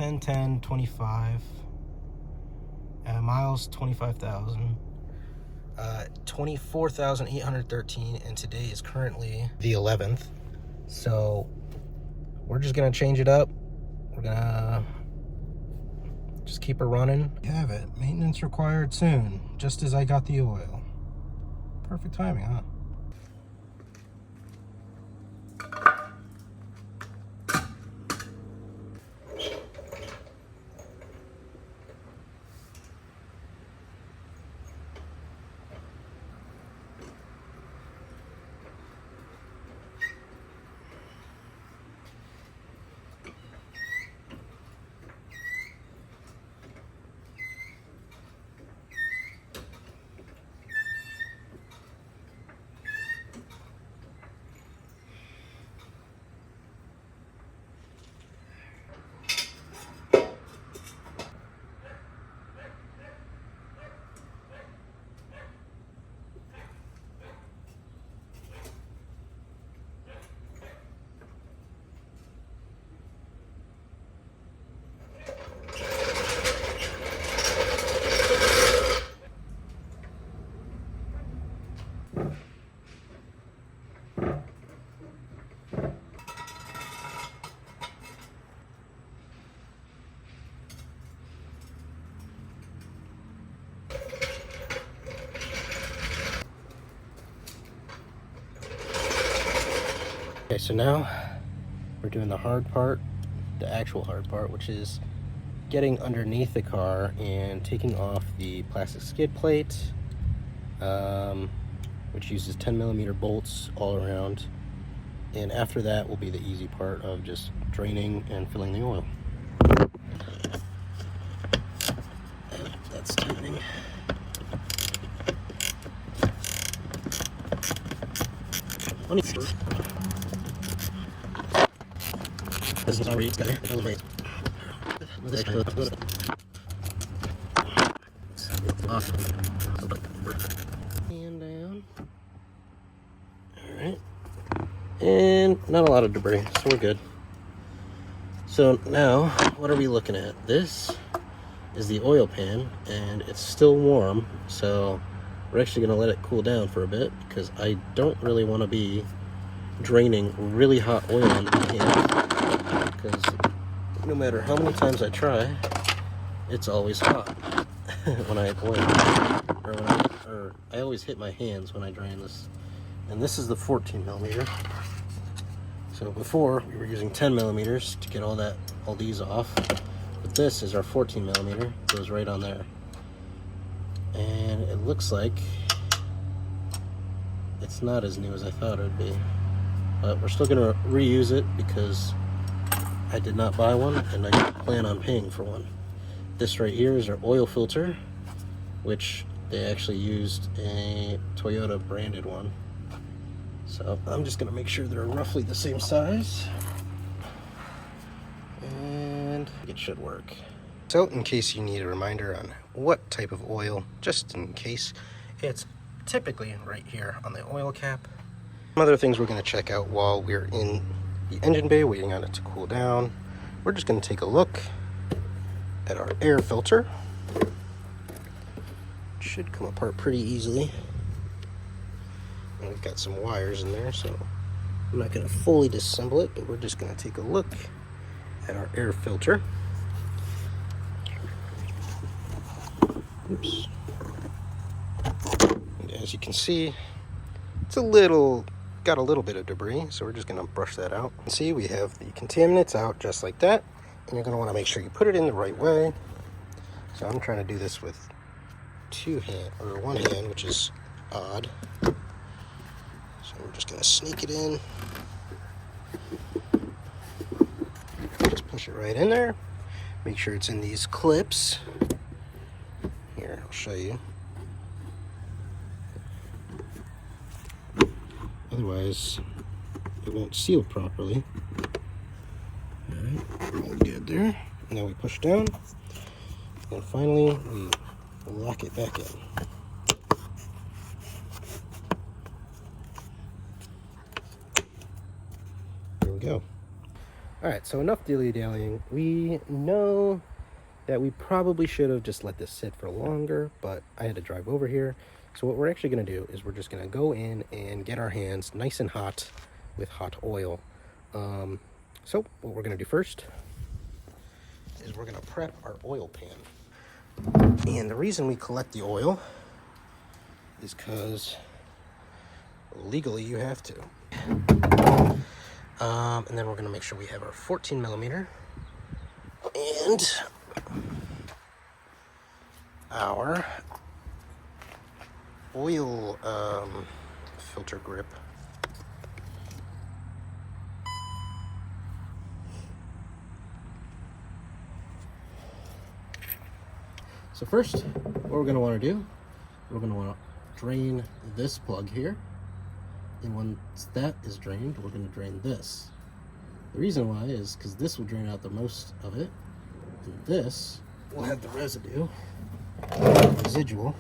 10, 10, 25. Miles, 25,000. 24,813, and today is currently the 11th. So we're just gonna change it up. We're gonna just keep her running. You have it. Maintenance required soon, just as I got the oil. Perfect timing, huh? Okay, so now we're doing the hard part, the actual hard part, which is getting underneath the car and taking off the plastic skid plate, which uses 10mm bolts all around. And after that will be the easy part of just draining and filling the oil. That's tightening. This is already better. And down. Alright. And not a lot of debris, so we're good. So now, what are we looking at? This is the oil pan, and it's still warm, so we're actually going to let it cool down for a bit, because I don't really want to be draining really hot oil on my hands, because no matter how many times I try, it's always hot when I oil, or I always hit my hands when I drain this. And this is the 14mm. So before we were using 10mm to get all these off, but this is our 14mm. Goes right on there, and it looks like it's not as new as I thought it would be. But we're still going to reuse it because I did not buy one, and I don't plan on paying for one. This right here is our oil filter, which they actually used a Toyota branded one. So I'm just going to make sure they're roughly the same size, and it should work. So in case you need a reminder on what type of oil, just in case, it's typically right here on the oil cap. Some other things we're going to check out while we're in the engine bay waiting on it to cool down. We're just going to take a look at our air filter. It should come apart pretty easily. And we've got some wires in there, so I'm not going to fully disassemble it, but we're just going to take a look at our air filter. Oops. And as you can see, it's got a little bit of debris, so we're just going to brush that out. And see, we have the contaminants out just like that, and you're going to want to make sure you put it in the right way. So I'm trying to do this with one hand, which is odd. So we're just going to sneak it in. Just push it right in there. Make sure it's in these clips. Here, I'll show you. Otherwise, it won't seal properly. Alright, all good there. Now we push down, and finally we lock it back in. There we go. All right, so enough dilly-dallying. We know that we probably should have just let this sit for longer, but I had to drive over here. So what we're actually gonna do is we're just gonna go in and get our hands nice and hot with hot oil. So what we're gonna do first is we're gonna prep our oil pan. And the reason we collect the oil is because legally you have to. And then we're gonna make sure we have our 14 millimeter and our oil filter grip. So first, what we're going to want to do, we're going to want to drain this plug here. And once that is drained, we're going to drain this. The reason why is because this will drain out the most of it. And this will have the residue, residual.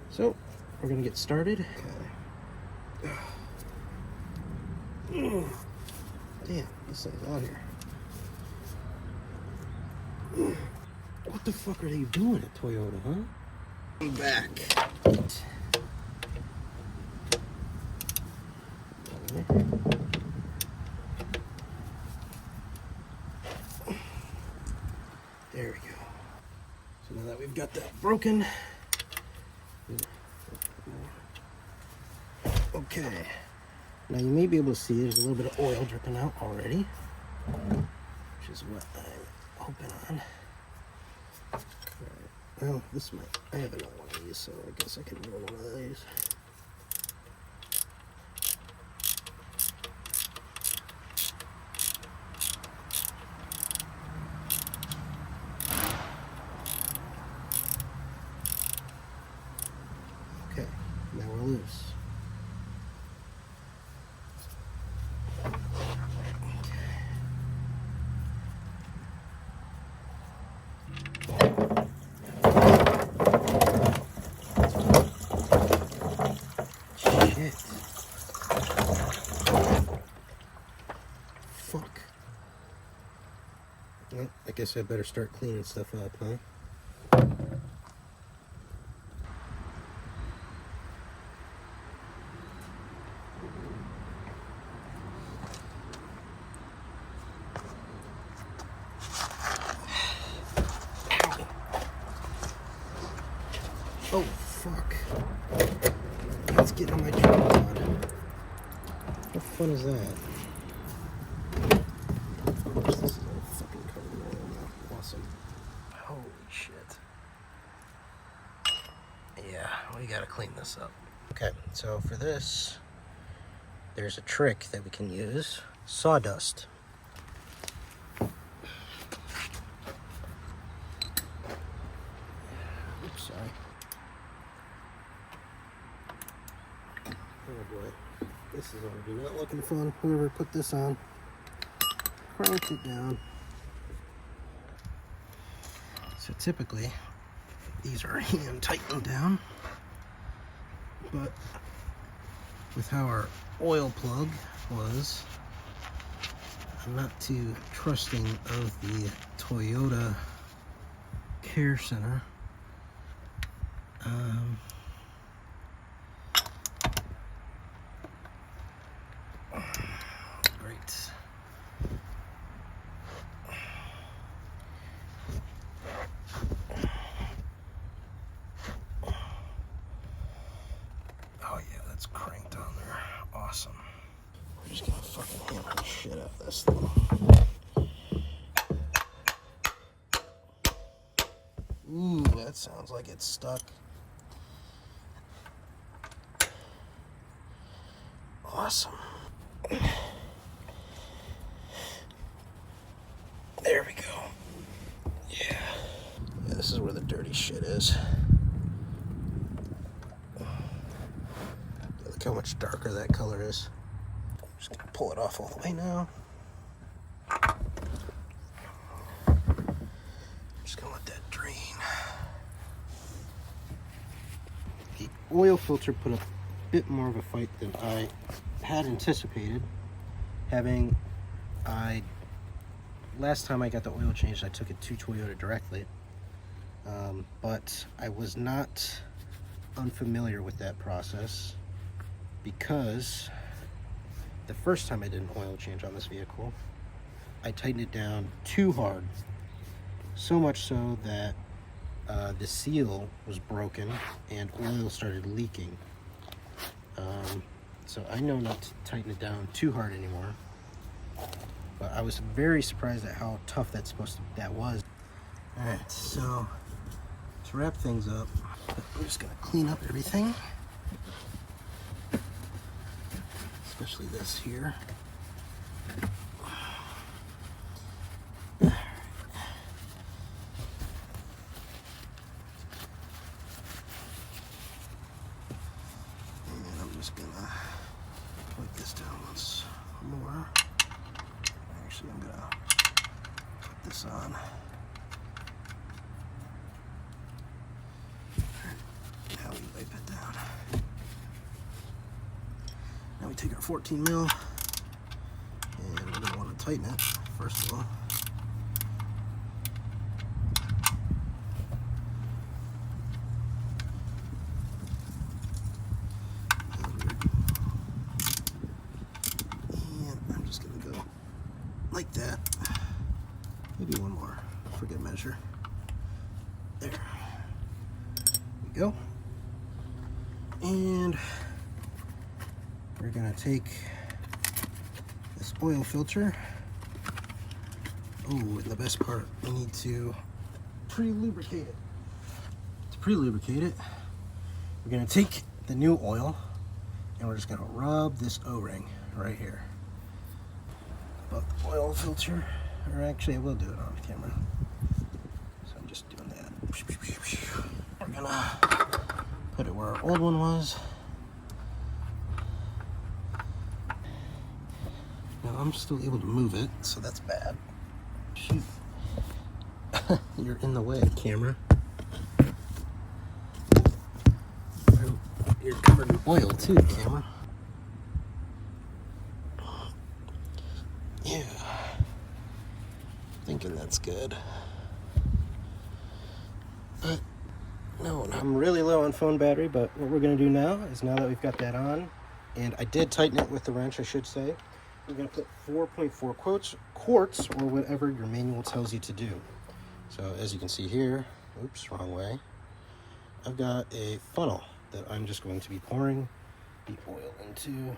So we're going to get started. Okay. Damn, this thing's out here. What the fuck are they doing at Toyota, huh? I'm back. There we go. So now that we've got that broken, okay. Now you may be able to see there's a little bit of oil dripping out already, which is what I'm hoping on. Well, this might, I have another one of these, so I guess I can roll one of these. Okay, now we're loose. Fuck. Well, I guess I better start cleaning stuff up, huh? Oh, fuck. Let's get on my tripod. How fun is that? This is all fucking covered in oil now. Awesome. Holy shit. Yeah, we gotta clean this up. Okay, so for this, there's a trick that we can use. Sawdust. Oops, sorry. Oh boy, this is already not looking fun. Whoever put this on, cranked it down. So typically, these are hand tightened down, but with how our oil plug was, I'm not too trusting of the Toyota Care Center. Great. Oh yeah, that's cranked on there. Awesome. We're just gonna fucking hammer the shit out of this thing. Ooh, that sounds like it's stuck. Awesome. There we go. Yeah. Yeah, this is where the dirty shit is. Look how much darker that color is. I'm just gonna pull it off all the way now. Just gonna let that drain. The oil filter put a bit more of a fight than I had anticipated, having Last time I got the oil changed, I took it to Toyota directly, but I was not unfamiliar with that process because the first time I did an oil change on this vehicle, I tightened it down too hard, so much so that the seal was broken and oil started leaking. So I know not to tighten it down too hard anymore, but I was very surprised at how tough that was. Alright, so to wrap things up, I'm just gonna clean up everything, especially this here. Just gonna wipe this down once more. Actually, I'm gonna put this on. Now we wipe it down. Now we take our 14 mil and we're gonna want to tighten it first of all. Like that. Maybe one more for good measure. There we go. And we're gonna take this oil filter. Oh, and the best part, we need to pre-lubricate it. To pre-lubricate it, we're gonna take the new oil and we're just gonna rub this O-ring right here above the oil filter, or actually I will do it on camera, so I'm just doing that. We're gonna put it where our old one was. Now I'm still able to move it, so that's bad. Shoot. You're in the way, camera. You're covered in oil too, camera. Yeah, thinking that's good. But no, I'm really low on phone battery, but what we're gonna do now is, now that we've got that on, and I did tighten it with the wrench, I should say, we're gonna put 4.4 quarts, or whatever your manual tells you to do. So as you can see here, oops, wrong way, I've got a funnel that I'm just going to be pouring the oil into.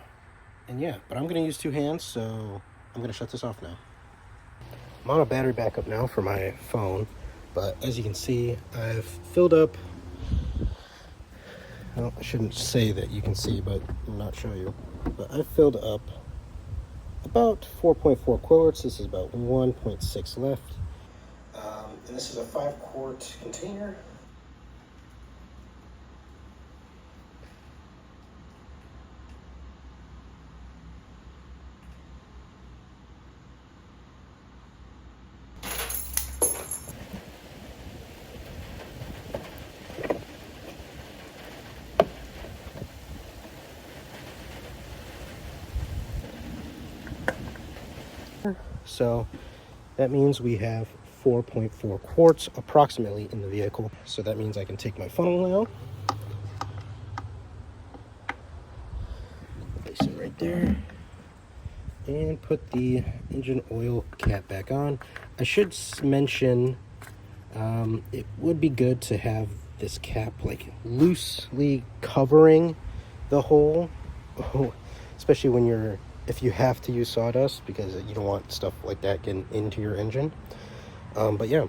And yeah, but I'm gonna use two hands, so I'm gonna shut this off now. I'm on a battery backup now for my phone, but as you can see, I've filled up, well, I shouldn't say that you can see, but I'll not show you, but I've filled up about 4.4 quarts. This is about 1.6 left. And this is a 5-quart container. So that means we have 4.4 quarts approximately in the vehicle. So that means I can take my funnel now, place it right there, and put the engine oil cap back on. I should mention it would be good to have this cap like loosely covering the hole, especially when if you have to use sawdust, because you don't want stuff like that getting into your engine. But yeah,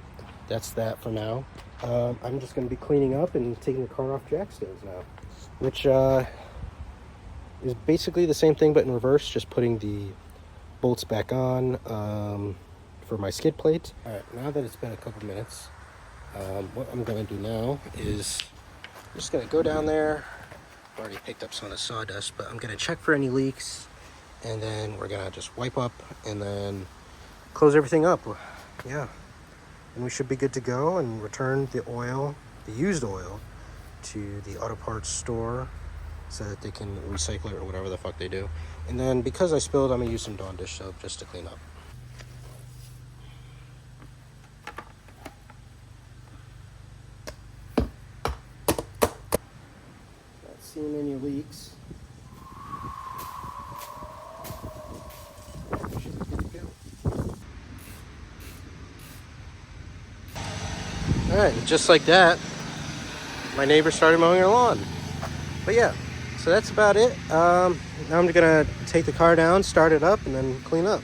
that's that for now. I'm just going to be cleaning up and taking the car off jack stands now, which is basically the same thing but in reverse, just putting the bolts back on for my skid plate. All right, now that it's been a couple minutes, what I'm going to do now is I'm just going to go down there. I've already picked up some of the sawdust, but I'm going to check for any leaks, and then we're going to just wipe up and then close everything up. Yeah, and we should be good to go and return the oil, the used oil, to the auto parts store so that they can recycle it or whatever the fuck they do. And then because I spilled, I'm gonna use some Dawn dish soap just to clean up. seen any leaks. Should be good to go. All right, just like that, my neighbor started mowing her lawn. But yeah, so that's about it. Now I'm gonna take the car down, start it up, and then clean up.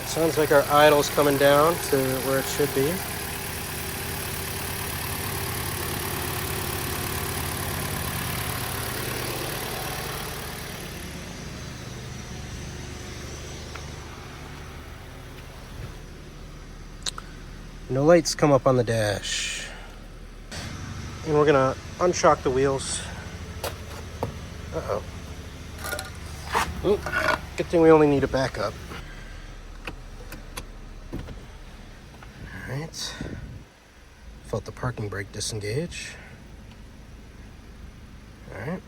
Sounds like our idle's coming down to where it should be. No lights come up on the dash. And we're gonna unshock the wheels. Uh-oh. Oop, good thing we only need a backup. All right. Felt the parking brake disengage. All right.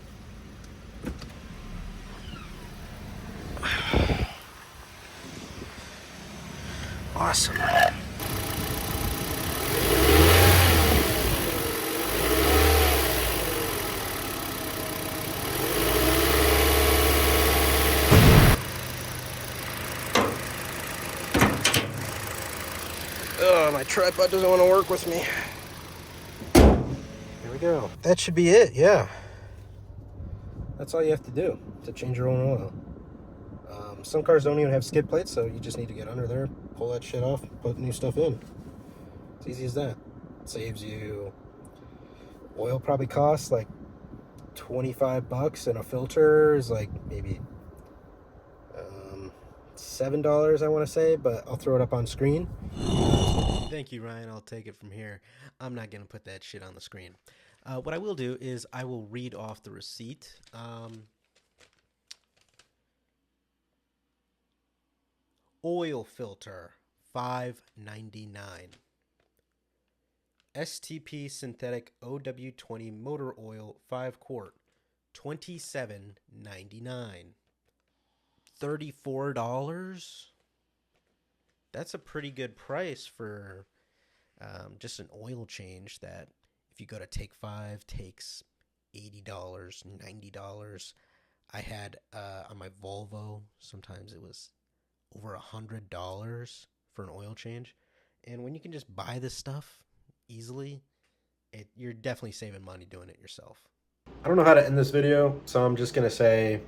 Awesome. Oh, my tripod doesn't want to work with me. Here we go. That should be it, yeah. That's all you have to do to change your own oil. Some cars don't even have skid plates, so you just need to get under there, pull that shit off, put new stuff in. It's easy as that. It saves you, oil probably costs like 25 bucks, and a filter is like maybe $7, I want to say, but I'll throw it up on screen. Thank you, Ryan. I'll take it from here. I'm not going to put that shit on the screen. What I will do is I will read off the receipt. Oil filter, $5.99. STP synthetic OW20 motor oil, 5 quart, $27.99. $34? That's a pretty good price for just an oil change that, if you go to Take 5, takes $80, $90. I had on my Volvo, sometimes it was over $100 for an oil change. And when you can just buy this stuff easily, you're definitely saving money doing it yourself. I don't know how to end this video, so I'm just gonna say,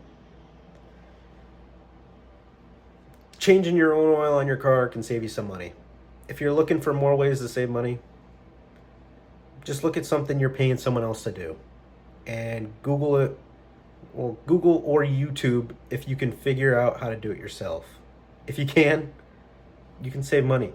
changing your own oil on your car can save you some money. If you're looking for more ways to save money, just look at something you're paying someone else to do and Google it. Well, Google or YouTube if you can figure out how to do it yourself. If you can save money.